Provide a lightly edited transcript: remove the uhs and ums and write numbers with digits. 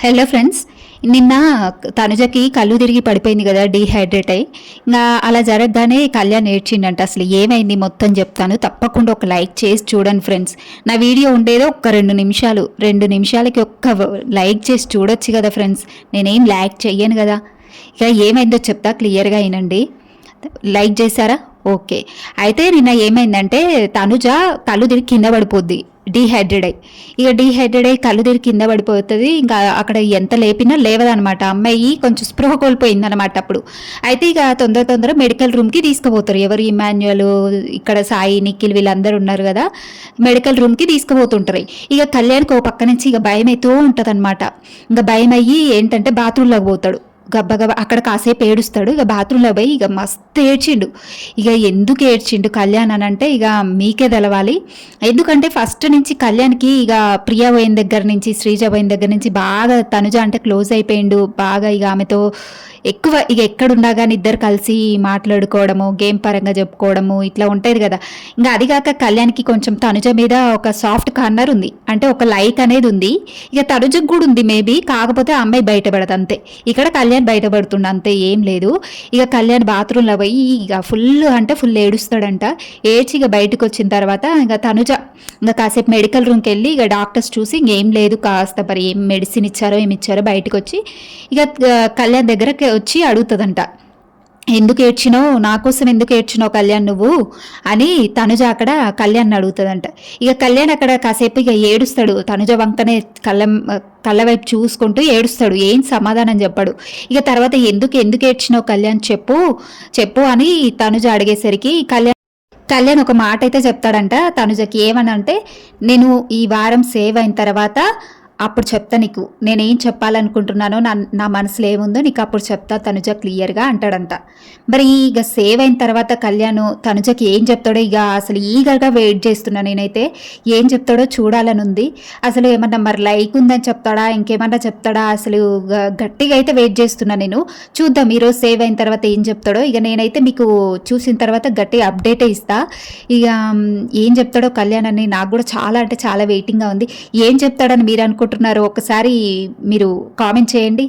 Hello friends, నిన్న తనుజకి కళ్ళు తిరిగి పడిపోయింది కదా, డీహైడ్రేట్ అయ్యి. ఇంకా అలా జరగగానే కళ్యాణ్ ఏడ్చిండంట. అసలు ఏమైంది మొత్తం చెప్తాను, తప్పకుండా ఒక లైక్ చేసి చూడండి ఫ్రెండ్స్. నా వీడియో ఉండేదో ఒక్క 2 నిమిషాలు, 2 నిమిషాలకి ఒక్క లైక్ చేసి చూడొచ్చు కదా ఫ్రెండ్స్. నేనేం లైక్ చెయ్యను కదా. ఇక ఏమైందో చెప్తా, క్లియర్గా అయినండి. లైక్ చేశారా? ఓకే. అయితే నిన్న ఏమైందంటే తనుజ కళ్ళు తిరిగి కింద పడిపోద్ది, డీహైడ్రేట్ అయ్యి. ఇక డీహైడ్రేట్ అయ్యి కళ్ళు తిరిగి కింద పడిపోతుంది. ఇంకా అక్కడ ఎంత లేపినా లేవదనమాట. అమ్మాయి కొంచెం స్పృహ కోల్పోయిందనమాట అప్పుడు. అయితే ఇక తొందర మెడికల్ రూమ్కి తీసుకుపోతారు. ఎవరు, ఇమాన్యుయల్, ఇక్కడ సాయి, నిఖిల్ వీళ్ళందరూ ఉన్నారు కదా, మెడికల్ రూమ్కి తీసుకుపోతుంటారు. ఇక కళ్యాణ్కి ఓ పక్క నుంచి ఇక భయం అవుతూ ఉంటుంది అనమాట. ఇంకా భయం అయ్యి ఏంటంటే బాత్రూంలోకి పోతాడు. గబ్బగబ అక్కడ కాసేపు ఏడుస్తాడు. ఇక బాత్రూంలో పోయి ఇక మస్తు ఏడ్చిండు. ఇక ఎందుకు ఏడ్చిండు కళ్యాణ్ అని అంటే ఇక మీకే తెలవాలి. ఎందుకంటే ఫస్ట్ నుంచి కళ్యాణ్కి ఇక ప్రియా పోయిన దగ్గర నుంచి, శ్రీజ పోయిన దగ్గర నుంచి బాగా తనుజ అంటే క్లోజ్ అయిపోయిండు. బాగా ఇక ఆమెతో ఎక్కువ ఇక ఎక్కడున్నా కానీ ఇద్దరు కలిసి మాట్లాడుకోవడము, గేమ్ పరంగా చెప్పుకోవడము ఇట్లా ఉంటుంది కదా. ఇంకా అది కాక కళ్యాణ్కి కొంచెం తనుజ మీద ఒక సాఫ్ట్ కార్నర్ ఉంది, అంటే ఒక లైక్ అనేది ఉంది. ఇక తనుజకు కూడా ఉంది మేబీ, కాకపోతే అమ్మాయి బయటపడదు అంతే. ఇక్కడ కళ్యాణ్ బయటపడుతుండ అంతే, ఏం లేదు. ఇక కళ్యాణ్ బాత్రూంలో పోయి ఇక ఫుల్ ఏడుస్తాడంట. ఏడ్చి ఇక బయటకు వచ్చిన తర్వాత ఇక తనుజ ఇంకా కాసేపు మెడికల్ రూమ్కి వెళ్ళి ఇక డాక్టర్స్ చూసి ఇంకేం లేదు, కాస్త మరి ఏం మెడిసిన్ ఇచ్చారో ఏమి ఇచ్చారో బయటకు వచ్చి ఇక కళ్యాణ్ దగ్గరకి వచ్చి అడుగుతుందంట, ఎందుకు ఏడ్చినావు, నా కోసం ఎందుకు ఏడ్చినావు కళ్యాణ్ నువ్వు అని తనుజ అక్కడ కళ్యాణ్ అడుగుతుందంట. ఇక కళ్యాణ్ అక్కడ కాసేపు ఇక ఏడుస్తాడు. తనుజ వంకనే కళ్ళ వైపు చూసుకుంటూ ఏడుస్తాడు. ఏం సమాధానం చెప్పాడు. ఇక తర్వాత ఎందుకు ఏడ్చినావు కళ్యాణ్ చెప్పు అని తనుజ అడిగేసరికి కళ్యాణ్ ఒక మాట అయితే చెప్తాడంట తనుజకి. ఏమని అంటే, నేను ఈ వారం సేవ్ అయిన తర్వాత అప్పుడు చెప్తా నీకు, నేనేం చెప్పాలనుకుంటున్నానో, నా మనసులో ఏముందో నీకు అప్పుడు చెప్తా తనుజ క్లియర్గా అంటాడంట. మరి ఇక సేవ్ అయిన తర్వాత కళ్యాణ్ తనుజకి ఏం చెప్తాడో ఇక అసలు ఈగర్గా వెయిట్ చేస్తున్నా నేనైతే. ఏం చెప్తాడో చూడాలని ఉంది. అసలు ఏమన్నా మరి లైక్ ఉందని చెప్తాడా, ఇంకేమన్నా చెప్తాడా, అసలు గట్టిగా అయితే వెయిట్ చేస్తున్నా నేను. చూద్దాం ఈరోజు సేవ్ అయిన తర్వాత ఏం చెప్తాడో. ఇక నేనైతే మీకు చూసిన తర్వాత గట్టిగా అప్డేటే ఇస్తా. ఇక ఏం చెప్తాడో కళ్యాణ్ అని నాకు కూడా చాలా అంటే చాలా వెయిటింగ్గా ఉంది. ఏం చెప్తాడని మీరు అనుకుంటున్నారు, ఒకసారి మీరు కామెంట్ చేయండి.